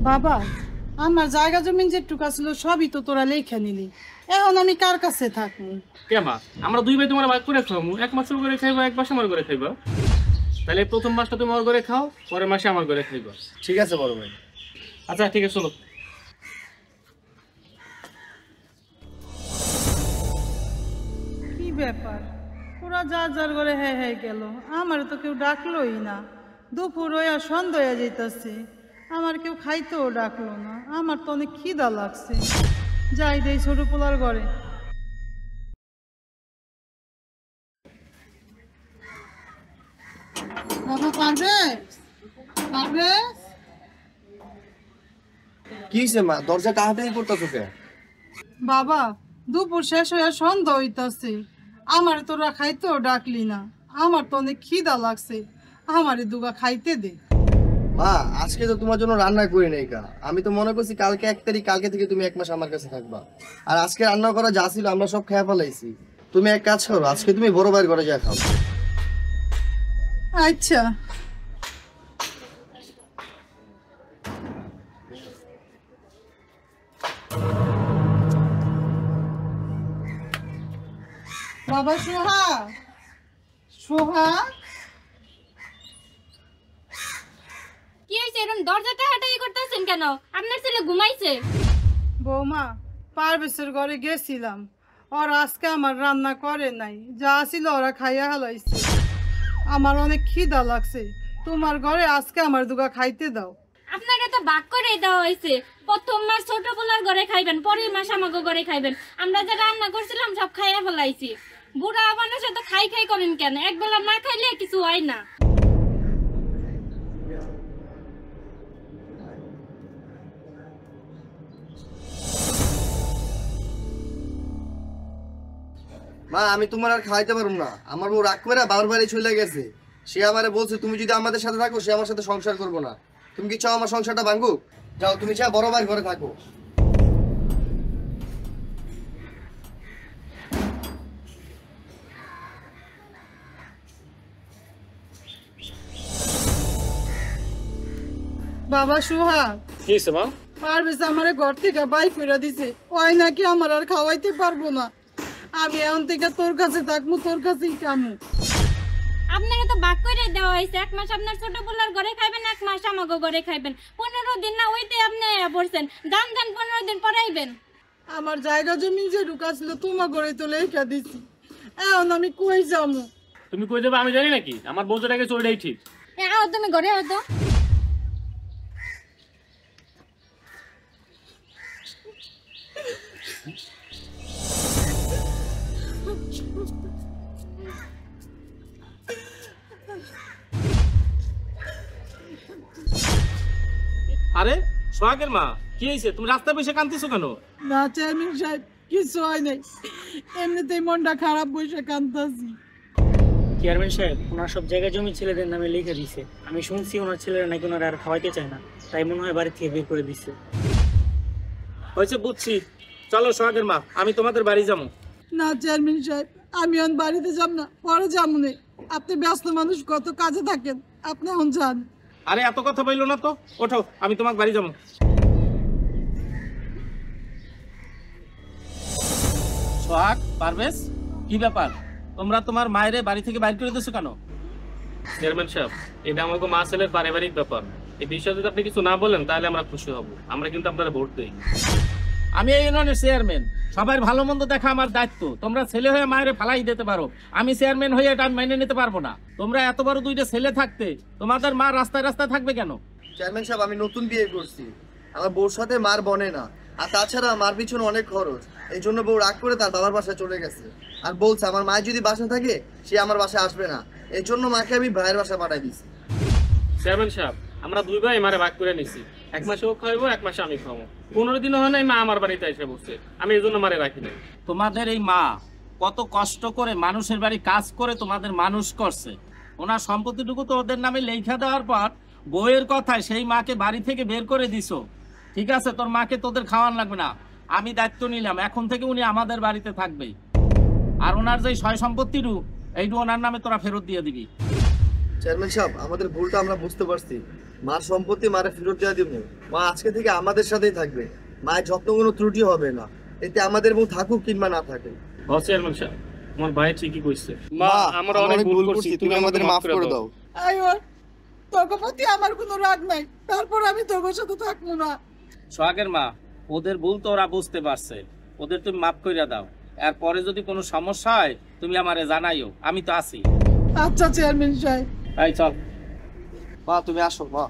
বাবা, আমার জায়গা জমি যেটুকু ছিল সবই তো তোরা লেখা নিলি, এখন আমি কার কাছে থাকবো? কে মা, আমরা দুই ভাই তোমার ভাগ করে খাবো, এক মাসের করে খাইবা, এক মাসে আমার করে খাইবা। তাহলে প্রথম মাসটা তুমি আমার করে খাও, পরের মাসে আমার করে খাইবা। ঠিক আছে বড় ভাই। আচ্ছা ঠিক আছে, চলো। কি ব্যাপার, ওরা যার যার করে হ্যাঁ হ্যাঁ গেল, আমার তো কেউ ডাকলোই না। দুপুর হইয়া সন্ধ্যা হইয়া যেতেছে, আমার কেউ খাইতেও ডাকলো না। আমার তো অনেক খিদা লাগছে, যাই দেই ছোট পোলার ঘরে। বাবা পারভেজ, পারভেজ। কি হইছে মা, দরজা টাহাটাই করতেছো কে? বাবা, দুপুর শেষ হইয়া সন্ধ্যা হইতাছে, আমার তোরা খাইতেও ডাকলি না। আমার তো অনেক খিদা লাগছে, আমারে দুগা খাইতে দে। মা, আজকে তো তোমার জন্য রান্না করি নাই কা। আমি তো মনে করছি কালকে 1 তারিখ, কালকে থেকে তুমি 1 মাস আমার কাছে থাকবা। আর আজকে রান্না করা যা ছিল আমরা সব খেয়ে ফেলাইছি। তুমি এক কাজ করো, আজকে তুমি বড় ভাইয়ের ঘরে যা খাও। আচ্ছা। বাবা সোহা, সোহা। কি হয়েছে, এরকম দরজাটা হাটাই করতেছেন কেন? আপনার ছেলে ঘুমাইছে? বৌমা, পারভেজের ঘরে গেছিলাম, ওরা আজকে আমার রান্না করে নাই, যা ছিল ওরা খাইয়া হালাইছে। আমার অনেক খিদা লাগছে, তোমার ঘরে আজকে আমার দুগা খাইতে দাও। আপনারা তো ভাগ করে দেওয়া হয়েছে, প্রথম মাস ছোট পোলার ঘরে খাইবেন, পরের মাস আমাকে ঘরে খাইবেন। আমরা যা রান্না করছিলাম সব খাইয়া ফেলাইছি। বুড়া মানুষ তো খাই খাই করেন কেন? একবেলা না খাইলে কিছু হয় না। মা, আমি তোমার আর খাইতে পারবো না। আমার বউ রাগ করে বাবার বাড়ি চলে গেছে। সে আমারে বলছে তুমি যদি আমাদের সাথে থাকো সে আমার সাথে সংসার করবো না। তুমি কি চাও আমার সংসারটা ভাঙুক? যাও, তুমি চাও বড় ভাইয়ের ঘরে থাকো। বাবা সোহা, কি হয়েছে মা? পারভেজ আমারে ঘর থেকে বাই করে দিছে, ওই নাকি আমার আর খাওয়াইতে পারবো না। আমি এখন থেকে তোর কাছে থাকবো, তোর কাছেই কামু। আপনারা তো ভাগ করে দেওয়া হয়েছে, 1 মাস আপনার ছোট পোলার ঘরে খাইবেন, 1 মাস আমাকে ঘরে খাইবেন। 15 দিন না ওইতে আপনি পড়ছেন, দাম দেন 15 দিন পরাইবেন। আমার জায়গা জমি যে ঢুকাছিল তোমার ঘরে তো লেখা দিছি, এখন আমি কই যাবো? তুমি কই দেবে আমি জানি নাকি? আমার বউটাকে চলেটাই ঠিক। আও তুমি ঘরে হতো। আরে সোহাগের মা, কি হয়েছে? তুমি রাস্তায় বসে কাঁদতেছো কেন? না চেয়ারম্যান সাহেব, কিছু হয় নাই, এমনিতেই মনটা খারাপ, বসে কান্দাছি। চেয়ারম্যান সাহেব, ওনার সব জায়গা জমি ছেলেদের নামে লিখে দিছে। আমি শুনছি ওনার ছেলেরা নাকি ওনারা আর খাওয়াইতে চায় না, তাই মনে হয় বাড়ি থেকে বের করে দিচ্ছে। হয়েছে, বুঝছি। চলো সোহাগের মা, আমি তোমাদের বাড়ি যাবো। না চেয়ারম্যান সাহেব, আমি এখন বাড়িতে যাব না, পরে যাবো না। আপনি ব্যস্ত মানুষ, কত কাজে থাকেন, আপনি এখন যান। আরে এত কথা বললো না তো, ওঠো, আমি তোমার বাড়ি যাবো। সোহাগ, পারভেজ, কি ব্যাপার? তোমরা তোমার মায়ের বাড়ি থেকে বাইর করে দিয়েছো কেন? চেয়ারম্যান সাহেব, এটা আমাকে মা ছেলের পারিবারিক ব্যাপার। এই বিষয়ে যদি আপনি কিছু না বলেন তাহলে আমরা খুশি হব। আমরা কিন্তু আপনারা ভোট দিই। আমি এই ইউনিয়নের চেয়ারম্যান, সবার ভালো মন্দ দেখা আমার দায়িত্ব। তোমরা ছেলে হয়ে মায়ের ফালাই দিতে পারো, আমি চেয়ারম্যান হয়ে এটা মেনে নিতে পারবো না। তোমরা এত বড় 2টা ছেলে থাকতে তোমাদের মা রাস্তায় রাস্তায় থাকবে কেন? চেয়ারম্যান সাহেব, আমি নতুন বিয়ে করছি, আমার বউর সাথে মার বনে না। আর তাছাড়া মার পিছনে অনেক খরচ, এই জন্য বউ রাগ করে তার বাবার বাসায় চলে গেছে। আর বলছে আমার মা যদি বাসায় থাকে সে আমার বাসায় আসবে না, এই জন্য মাকে আমি ভাইয়ের বাসায় পাঠাই দিছি। চেয়ারম্যান সাহেব, আমরা 2 ভাই মারে ভাগ করে নিছি। 1 মাসে ও খাইবো, 1 মাসে আমি খাবো। 15 দিন হয় নাই মা আমার বাড়িতে এসে বসছে, আমি এই জন্য মারে রাখি নাই। তোমাদের এই মা কত কষ্ট করে মানুষের বাড়ি কাজ করে তোমাদের মানুষ করছে। ওনার সম্পত্তিটুকু তো ওদের নামে লেখা দেওয়ার পর বউয়ের কথায় সেই মাকে বাড়ি থেকে বের করে দিছো। ঠিক আছে, তোর মাকে তোদের খাওয়ান লাগবে না, আমি দায়িত্ব নিলাম। এখন থেকে উনি আমাদের বাড়িতে থাকবেই। আর ওনার যে সয় সম্পত্তিটু এইটু ওনার নামে তোরা ফেরত দিয়ে দিবি। চেয়ারম্যান সাহেব, আমাদের ভুলটা আমরা বুঝতে পারছি। মার সম্পত্তি মারে ফেরত দেওয়া দিব। মা আজকে থেকে আমাদের সাথেই থাকবে, মায়ের যত্ন কোনো ত্রুটি হবে না, এতে আমাদের বউ থাকুক কিংবা না থাকে। চেয়ারম্যান সাহেব, আমার ভাই ঠিকই কইছে। মা আমরা অনেক ভুল করছি, তুমি আমাদের মাফ করে দাও। আইও, তোকে প্রতি আমার কোনো রাগ নাই, তারপর আমি তোর সাথে থাকবো না। সোহাগের মা, ওদের ভুল তো ওরা বুঝতে পারছে, ওদের তুমি মাফ কইরা দাও। এরপরে যদি কোনো সমস্যা হয় তুমি আমারে জানাইও, আমি তো আছি। আচ্ছা চেয়ারম্যান সাহেব। এই চল। মা তুমি আসো মা।